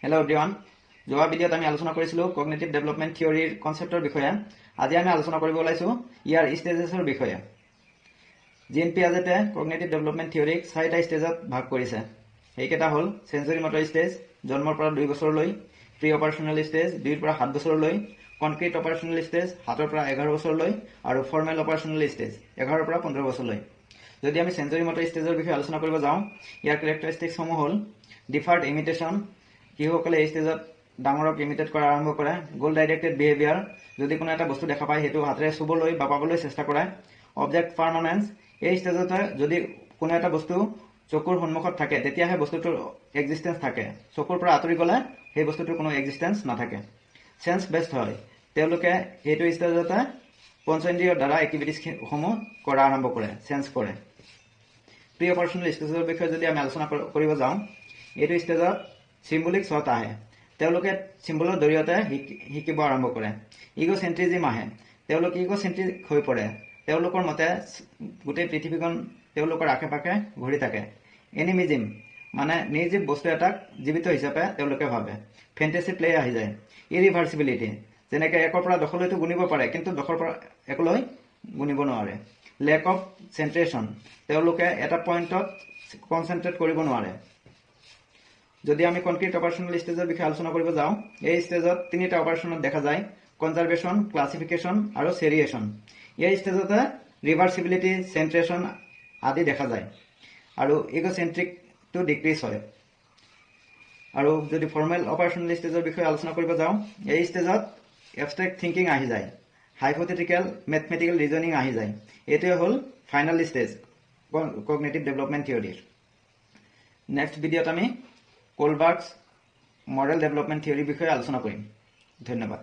Hello' everyone. যোৱা ভিডিঅ'ত আমি আলোচনা কৰিছিলোঁ কগনিটিভ ডেভেলপমেণ্ট থিয়ৰীৰ কনচেপ্টৰ বিষয়ে। আজি আমি আলোচনা কৰিব ওলাইছোঁ ইয়াৰ ষ্টেজেছৰ বিষয়ে। জিন পিয়াজেটে কগনিটিভ ডেভেলপমেণ্ট থিয়ৰীক 4টা ষ্টেজত ভাগ কৰিছে। সেইকেইটা হ'ল চেঞ্চৰি মটৰ ষ্টেজ, জন্মৰ পৰা 2 বছৰলৈ, প্ৰি অপাৰেশ্যনেল ষ্টেজ 2ৰ পৰা 7 বছৰলৈ, কনক্ৰিট অপাৰেশ্যনেল ষ্টেজ 7ৰ পৰা 11 বছৰলৈ আৰু ফৰ্মেল অপাৰেশ্যনেল ষ্টেজ 11ৰ পৰা 15 বছৰলৈ। যদি আমি চেঞ্চৰি মটৰ ষ্টেজৰ বিষয়ে আলোচনা কৰিব যাওঁ, ইয়াৰ কেৰেক্টাৰিষ্টিক্সসমূহ হ'ল ডিফাৰ্ড ইমিটেশ্যন, শিশুসকলে এই ষ্টেজত ডাঙৰক ইমিটেট কৰা আৰম্ভ কৰে। গ'ল ডাইৰেক্টেড বিহেভিয়াৰ, যদি কোনো এটা বস্তু দেখা পায় সেইটো হাতেৰে চুবলৈ বা পাবলৈ চেষ্টা কৰে। অবজেক্ট পাৰ্মানেন্স, এই ষ্টেজতে যদি কোনো এটা বস্তু চকুৰ সন্মুখত থাকে তেতিয়াহে বস্তুটোৰ এক্সিষ্টেঞ্চ থাকে, চকুৰ পৰা আঁতৰি গ'লে সেই বস্তুটোৰ কোনো এক্সিষ্টেঞ্চ নাথাকে। চেন্স বেছড হয়, তেওঁলোকে সেইটো ষ্টেজতে পঞ্চেন্দ্ৰিয়ৰ দ্বাৰা এক্টিভিটিছসমূহ কৰা আৰম্ভ কৰে, চেন্স কৰে। প্ৰি অপাৰেশ্যনেল ষ্টেজৰ বিষয়ে যদি আমি আলোচনা কৰিব যাওঁ, এইটো ষ্টেজত চিম্বলিক থট আহে, তেওঁলোকে চিম্বলৰ জৰিয়তে শিকিব আৰম্ভ কৰে। ইগ'চেন্ট্ৰিজিম আহে, তেওঁলোক ইগ'চেন্ট্ৰিক হৈ পৰে, তেওঁলোকৰ মতে গোটেই পৃথিৱীখন তেওঁলোকৰ আশে পাশে ঘূৰি থাকে। এনিমিজিম মানে নিৰ্জীৱ বস্তু এটাক জীৱিত হিচাপে তেওঁলোকে ভাবে। ফেণ্টেচি প্লে আহি যায়। ইৰিভাৰ্চিবিলিটি, যেনেকৈ 1ৰ পৰা 10লৈতো গুণিব পাৰে কিন্তু 10ৰ পৰা 1লৈ গুণিব নোৱাৰে। লেক অফ চেন্ট্ৰেশ্যন, তেওঁলোকে এটা পইণ্টত কনচেনট্ৰেট কৰিব নোৱাৰে। যদি আমি কনক্ৰিট অপাৰেশ্যনেল ষ্টেজৰ বিষয়ে আলোচনা কৰিব যাওঁ, এই ষ্টেজত 3টা অপাৰেশ্যনত দেখা যায়: কনজাৰ্ভেশ্যন, ক্লাছিফিকেশ্যন আৰু চেৰিয়েশ্যন। এই ষ্টেজতে ৰিভাৰ্চিবিলিটি, চেন্ট্ৰেশ্যন আদি দেখা যায় আৰু ইগ'চেন্ট্ৰিকটো ডিক্ৰিজ হয়। আৰু যদি ফৰ্মেল অপাৰেশ্যনেল ষ্টেজৰ বিষয়ে আলোচনা কৰিব যাওঁ, এই ষ্টেজত এবষ্ট্ৰেক্ট থিংকিং আহি যায়, হাইপথেটিকেল মেথমেটিকেল ৰিজনিং আহি যায়। এইটোৱে হ'ল ফাইনেল ষ্টেজ কগনিটিভ ডেভেলপমেণ্ট থিয়ৰীৰ। নেক্সট ভিডিঅ'ত আমি কোলবাৰ্গছ মডেল ডেভেলপমেণ্ট থিয়ৰীৰ বিষয়ে আলোচনা কৰিম। ধন্যবাদ।